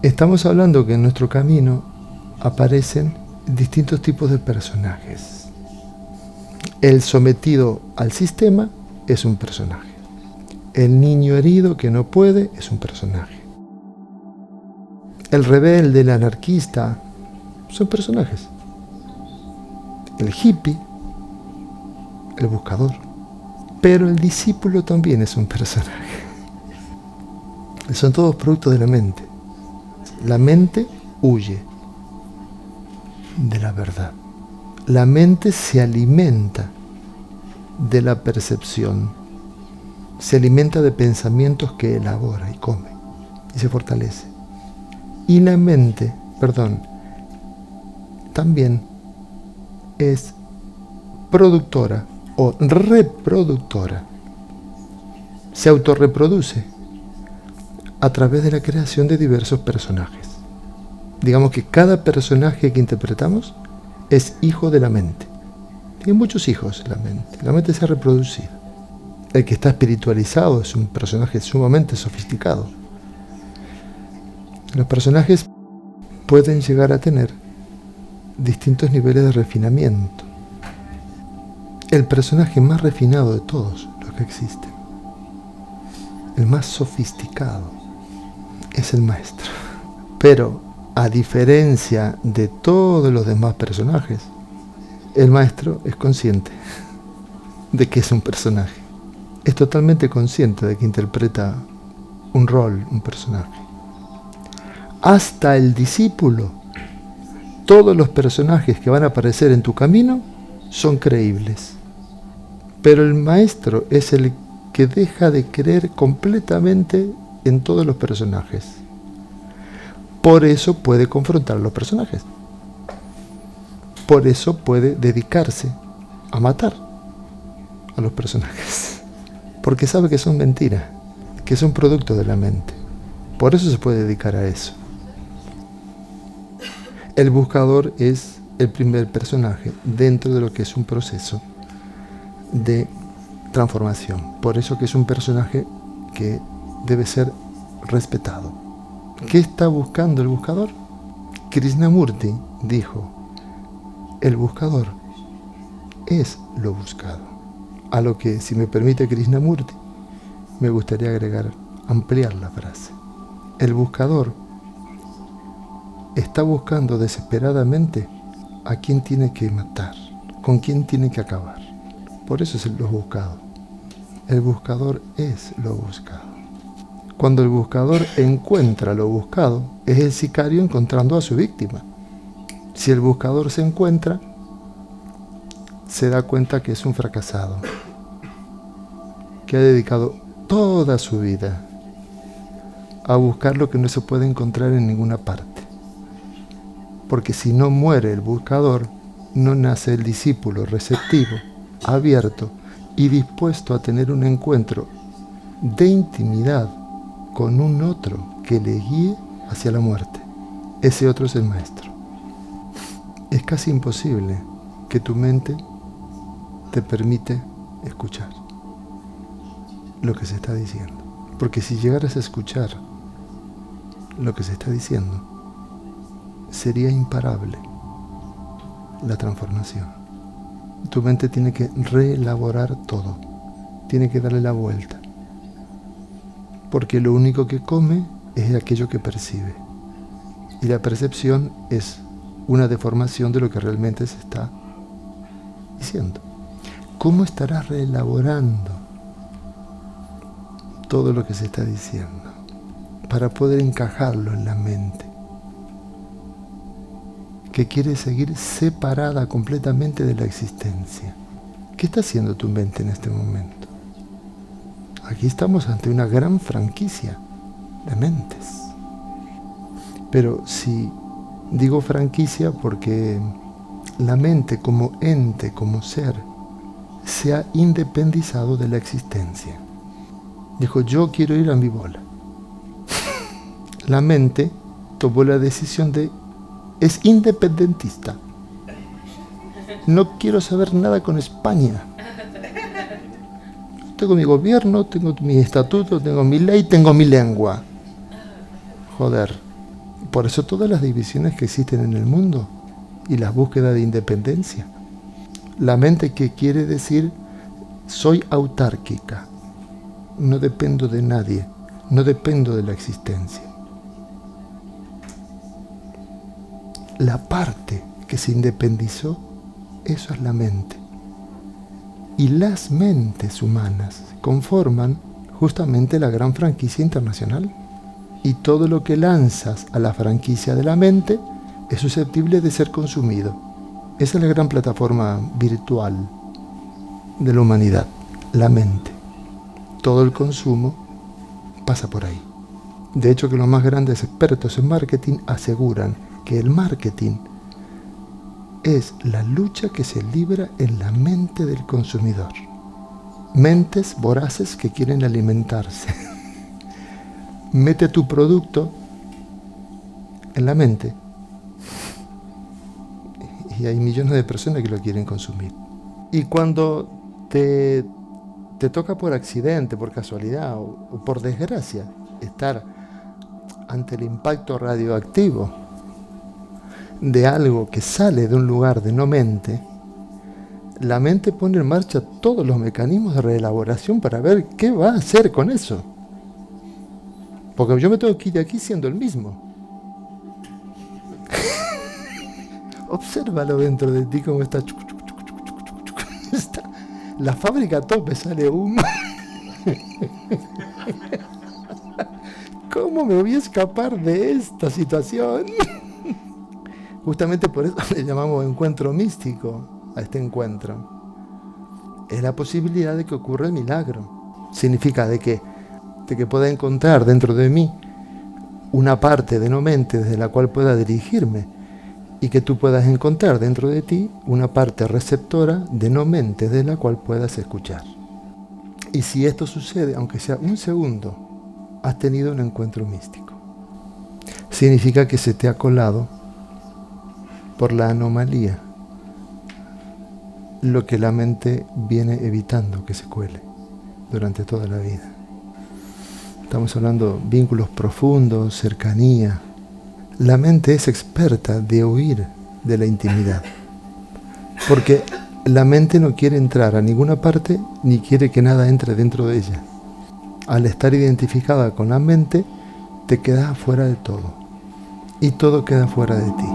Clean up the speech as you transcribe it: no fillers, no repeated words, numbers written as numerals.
Estamos hablando que en nuestro camino aparecen distintos tipos de personajes. El sometido al sistema es un personaje. El niño herido que no puede es un personaje. El rebelde, el anarquista, son personajes. El hippie, el buscador. Pero el discípulo también es un personaje. Son todos productos de la mente. La mente huye de la verdad. La mente se alimenta de la percepción. Se alimenta de pensamientos que elabora y come y se fortalece. Y la mente, también es productora o reproductora. Se autorreproduce a través de la creación de diversos personajes. Digamos que cada personaje que interpretamos es hijo de la mente. Tiene muchos hijos la mente. La mente se ha reproducido. El que está espiritualizado es un personaje sumamente sofisticado. Los personajes pueden llegar a tener distintos niveles de refinamiento. El personaje más refinado de todos los que existen, el más sofisticado, es el maestro. Pero, a diferencia de todos los demás personajes, el maestro es consciente de que es un personaje. Es totalmente consciente de que interpreta un rol, un personaje. Hasta el discípulo, todos los personajes que van a aparecer en tu camino son creíbles. Pero el maestro es el que deja de creer completamente en todos los personajes. Por eso puede confrontar a los personajes. Por eso puede dedicarse a matar a los personajes. Porque sabe que son mentiras, que son producto de la mente. Por eso se puede dedicar a eso. El buscador es el primer personaje dentro de lo que es un proceso de transformación. Por eso que es un personaje que debe ser respetado. ¿Qué está buscando el buscador? Krishnamurti dijo, el buscador es lo buscado. A lo que, si me permite Krishnamurti, me gustaría ampliar la frase. El buscador está buscando desesperadamente a quién tiene que matar, con quién tiene que acabar. Por eso es lo buscado. El buscador es lo buscado. Cuando el buscador encuentra lo buscado, es el sicario encontrando a su víctima. Si el buscador se encuentra, se da cuenta que es un fracasado, que ha dedicado toda su vida a buscar lo que no se puede encontrar en ninguna parte. Porque si no muere el buscador, no nace el discípulo receptivo, abierto y dispuesto a tener un encuentro de intimidad con un otro que le guíe hacia la muerte. Ese otro es el maestro. Es casi imposible que tu mente te permite escuchar lo que se está diciendo. Porque si llegaras a escuchar lo que se está diciendo, sería imparable la transformación. Tu mente tiene que reelaborar todo, tiene que darle la vuelta. Porque lo único que come es aquello que percibe. Y la percepción es una deformación de lo que realmente se está diciendo. ¿Cómo estarás reelaborando todo lo que se está diciendo para poder encajarlo en la mente, que quiere seguir separada completamente de la existencia? ¿Qué está haciendo tu mente en este momento? Aquí estamos ante una gran franquicia de mentes. Pero si digo franquicia porque la mente como ente, como ser, se ha independizado de la existencia. Dijo, yo quiero ir a mi bola. La mente tomó la decisión es independentista. No quiero saber nada con España. Tengo mi gobierno, tengo mi estatuto, tengo mi ley, tengo mi lengua. Joder, Por eso todas las divisiones que existen en el mundo y las búsquedas de independencia. La mente, que quiere decir soy autárquica, no dependo de nadie, no dependo de la existencia. La parte que se independizó, eso es la mente. Y las mentes humanas conforman justamente la gran franquicia internacional. Y todo lo que lanzas a la franquicia de la mente es susceptible de ser consumido. Esa es la gran plataforma virtual de la humanidad, la mente. Todo el consumo pasa por ahí. De hecho, que los más grandes expertos en marketing aseguran que el marketing es la lucha que se libra en la mente del consumidor. Mentes voraces que quieren alimentarse. Mete tu producto en la mente y hay millones de personas que lo quieren consumir. Y cuando te toca por accidente, por casualidad o por desgracia estar ante el impacto radioactivo de algo que sale de un lugar de no mente, la mente pone en marcha todos los mecanismos de reelaboración para ver qué va a hacer con eso. Porque yo me tengo que ir de aquí siendo el mismo. Obsérvalo dentro de ti cómo está. La fábrica a tope, sale humo. ¿Cómo me voy a escapar de esta situación? Justamente por eso le llamamos encuentro místico a este encuentro. Es la posibilidad de que ocurra el milagro. Significa de que pueda encontrar dentro de mí una parte de no mente desde la cual pueda dirigirme, y que tú puedas encontrar dentro de ti una parte receptora de no mente de la cual puedas escuchar. Y si esto sucede, aunque sea un segundo, has tenido un encuentro místico. Significa que se te ha colado por la anomalía lo que la mente viene evitando que se cuele durante toda la vida. Estamos hablando de vínculos profundos, cercanía. La mente es experta de huir de la intimidad, porque la mente no quiere entrar a ninguna parte ni quiere que nada entre dentro de ella. Al estar identificada con la mente, te quedas fuera de todo y todo queda fuera de ti.